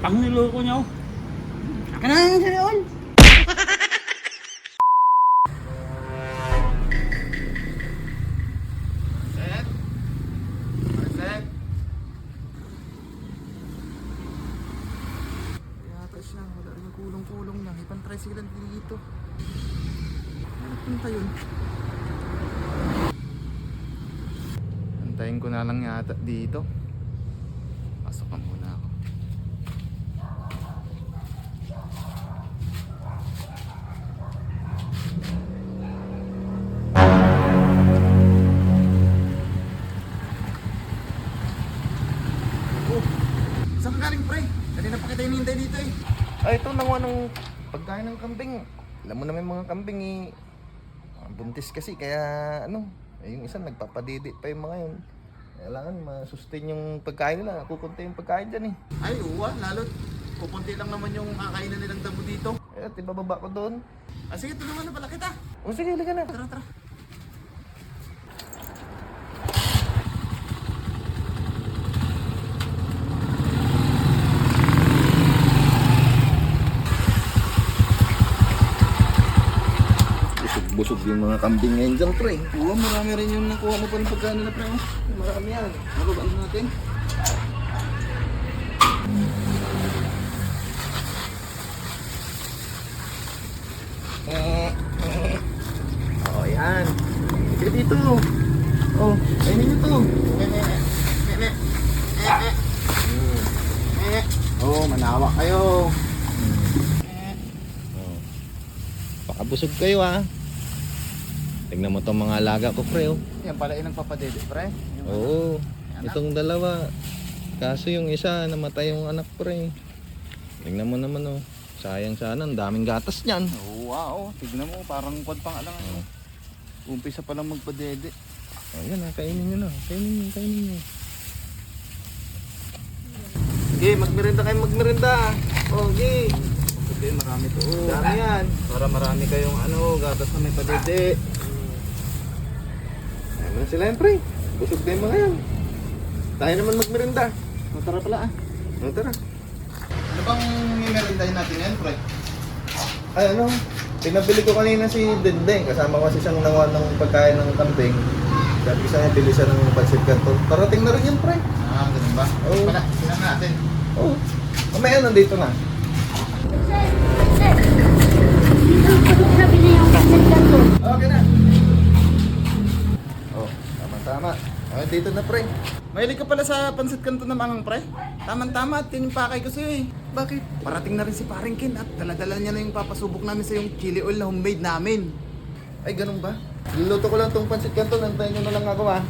Pang niloko niyo. Akin na yung sariol. Set. Set. Yata siya. Wala rin kulong-kulong lang. Ibang tricycle dito. Ano punta yun? Antayin ko na lang yata dito. Pasok ka muna ako. Oh, saan ka galing pre? Kanina pa kita hinihintay dito eh. Ay, ito nanguha ng pagkain ng kambing. Alam mo naman yung mga kambing eh. Buntis kasi kaya ano, yung isa nagpapadidi pa yung mga yun. Kailangan ma-sustain yung pagkain nila. Kukunti yung pagkain dyan eh. Ay, uwa, lalo't kukunti lang naman yung kakainan nilang damo dito. Eh, ibababa ko doon. Ah, sige, tulungan na pala kita. O sige, halika na. Tara, tara. Busog yung mga kambing ngayon dyan, pre. Oo, marami rin yung nakuha mo pa ng pagkain nila, pre. Marami yan. Mababaan natin. Oh, yan. Sige dito. Oh, kainin nyo to. Oh, manawa kayo. Oh. Pakabusog kayo ah. Tingnan mo tong mga alaga ko, pre, oh. Yan pala yung nagpapadede, pre. Oo, itong dalawa. Kaso yung isa, namatay yung anak, pre. Tingnan mo naman, oh. Sayang sana, ang daming gatas niyan. Oo, wow. Tignan mo, parang quad pa nga lang. Oh. Umpisa pa lang magpadede. Oh, yan, kainin nyo na. Kainin nyo. Okay, magmerenda kayo, magmerenda. Oh, okay. Okay, marami to. Oh, dami yan. Para marami kayong gatas na may padede. Ayan na sila yan, pre. Busog na yung mga yan. Tayo naman magmerenda. O, tara pala ah. O, tara. Ano bang mimerendahin natin yan, pre? Ay, ano? Pinabili ko kanina si Dendeng. Kasama ko kasi siyang nanguha ng pagkain ng kambing. Sabi ko sa'yo, bili siya ng pancit canton. Parating na rin yan, pre. Ah, ganun ba? Oo. Pala, sinan natin. Oo. Mamaya nandito na. Sabi niya yung pancit canton. Okay na. Oh, tama-tama. Okay, dito na, pre. Mahilig ka pala sa pancit canton na mangang, pre? Tama-tama, tinimpakay ko sa'yo eh. Bakit? Parating na rin si Paring Ken at daladala niya na yung papasubok namin sa yung chili oil na homemade namin. Ay, ganun ba? Luluto ko lang tong pancit canton. Antayin nyo na lang ako, ha?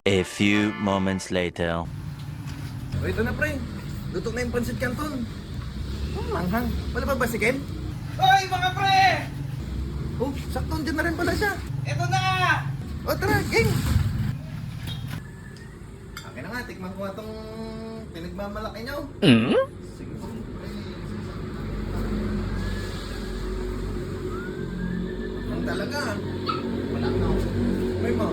A few moments later. O, ito na, pre. Luto na yung pancit canton. Oh, manghang. Wala pa ba si Ken? Hoy mga pre! Oh, sakto dyan na rin pala siya. Ito na! O, tara, Ken. Akin na nga, tikman ko nga tong pinagmamalaki nyo. Sige po. Ang talaga. Wala na ako. May mo.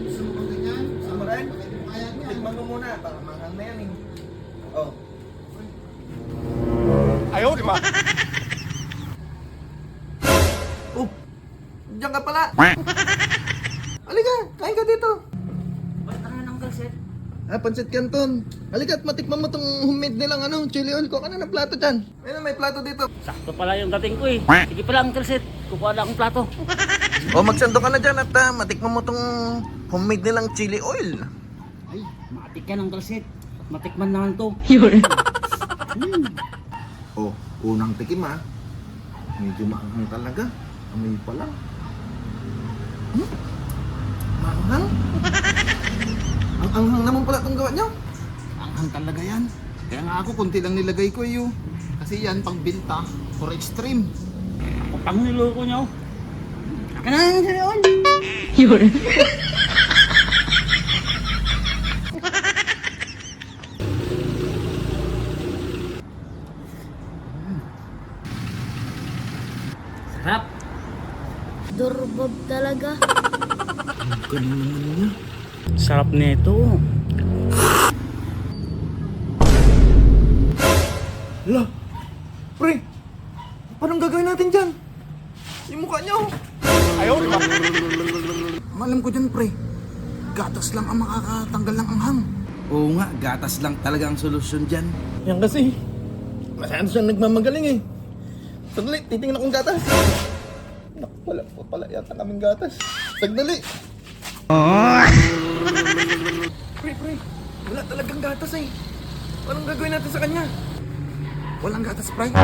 Gusto mo bang ganyan? Gusto mo rin? Bakit mo kaya niya? Tikman mo muna. Baka manghang na yan eh. Oh. Ayaw, di ba? Oh! Diyan ka pala! Halika! Kain ka dito! Basta na ng kalset. Ah, pancit canton. Halika at matikman mo tong homemade nilang chili oil ko. Ano na plato dyan? Ayun, may plato dito. Sakto pala yung dating ko eh. Sige pala ang kalset. Kukuha na akong plato. O, magsando ka na dyan at matikman mo tong homemade nilang chili oil. Ay, matik ka ng kalset. At matikman naman to. Oh, unang tikim ah. Medyo maanghang talaga. Amoy pa lang. Maanghang? Ang anghang naman pala itong gawa nyo. Anghang talaga yan. Kaya nga ako, konti lang nilagay ko yun. Kasi yan, pang binta, for extreme. Pang niloko niyo. Akin na yung sariol. Sarap. Durbob talaga. Galing naman niya. Sarap nito. Hala, pre, paano gagawin natin dyan? Yung mukha niya, oh. Ayaw, di ba? Malam ko dyan, pre. Gatas lang ang makakatanggal ng anghang. Oo nga, gatas lang talaga ang solusyon dyan. Yan kasi. Masyado siyang nagmamagaling eh. Sandali, titingnan akong gatas. Naku, wala pa pala yata kaming gatas. Sandali. Pre, wala talagang gatas eh. Anong gagawin natin sa kanya? Walang gatas, pre. Pre,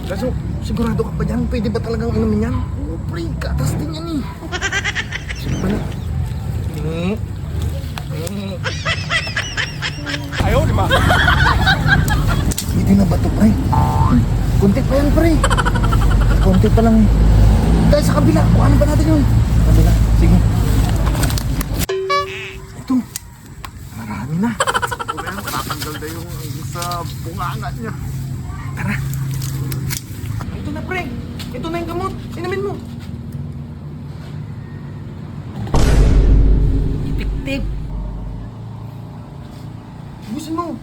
kaso sigurado ka pa dyan? Pwede ba talagang inumin yan? Oo, pre, gatas din yan eh. Sige pa na. Ayaw, di ba? Hindi na ba ito, pre? Kunti pa yan, pre. Kunti pa lang eh. Dahil sa kabila, kuhanan pa natin yun. Kabila, sige. Ito, marami na. Siguro yan, tatanggal na yung sa bunganga niya. Tara. Ito na, pre. Ito na yung gamot. Inumin mo. Effective. Busin mo.